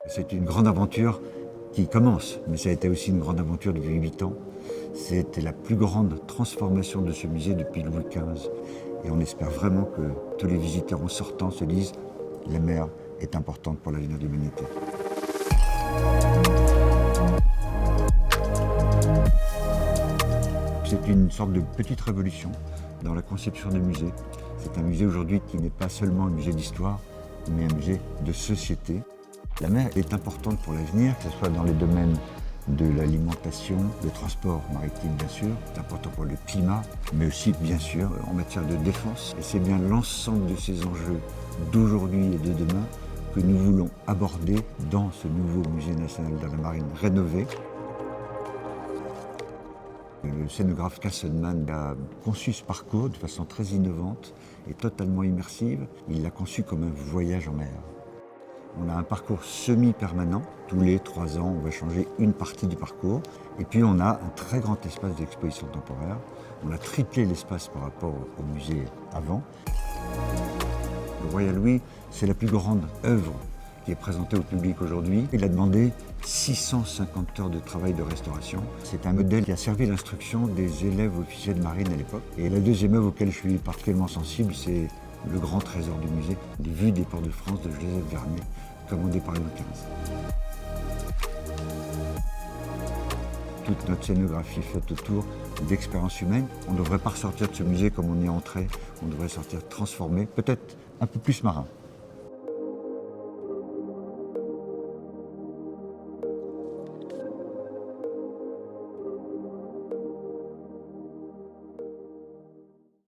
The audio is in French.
C'est une grande aventure qui commence, mais ça a été aussi une grande aventure depuis 8 ans. C'était la plus grande transformation de ce musée depuis Louis XV. Et on espère vraiment que tous les visiteurs en sortant se disent « la mer est importante pour l'avenir de l'humanité ». C'est une sorte de petite révolution dans la conception du musée. C'est un musée aujourd'hui qui n'est pas seulement un musée d'histoire, mais un musée de société. La mer est importante pour l'avenir, que ce soit dans les domaines de l'alimentation, le transport maritime bien sûr, c'est important pour le climat, mais aussi bien sûr en matière de défense. Et c'est bien l'ensemble de ces enjeux d'aujourd'hui et de demain que nous voulons aborder dans ce nouveau musée national de la marine rénové. Le scénographe Kassenman a conçu ce parcours de façon très innovante et totalement immersive. Il l'a conçu comme un voyage en mer. On a un parcours semi-permanent. Tous les 3 ans, on va changer une partie du parcours. Et puis on a un très grand espace d'exposition temporaire. On a triplé l'espace par rapport au musée avant. Le Royal Louis, c'est la plus grande œuvre qui est présentée au public aujourd'hui. Il a demandé 650 heures de travail de restauration. C'est un modèle qui a servi l'instruction des élèves officiers de marine à l'époque. Et la deuxième œuvre auquel je suis particulièrement sensible, c'est le grand trésor du musée, les vues des ports de France de Joseph Vernet, commandé par Louis XV. Toute notre scénographie est faite autour d'expériences humaines. On ne devrait pas ressortir de ce musée comme on y est entré, on devrait sortir transformé, peut-être un peu plus marin.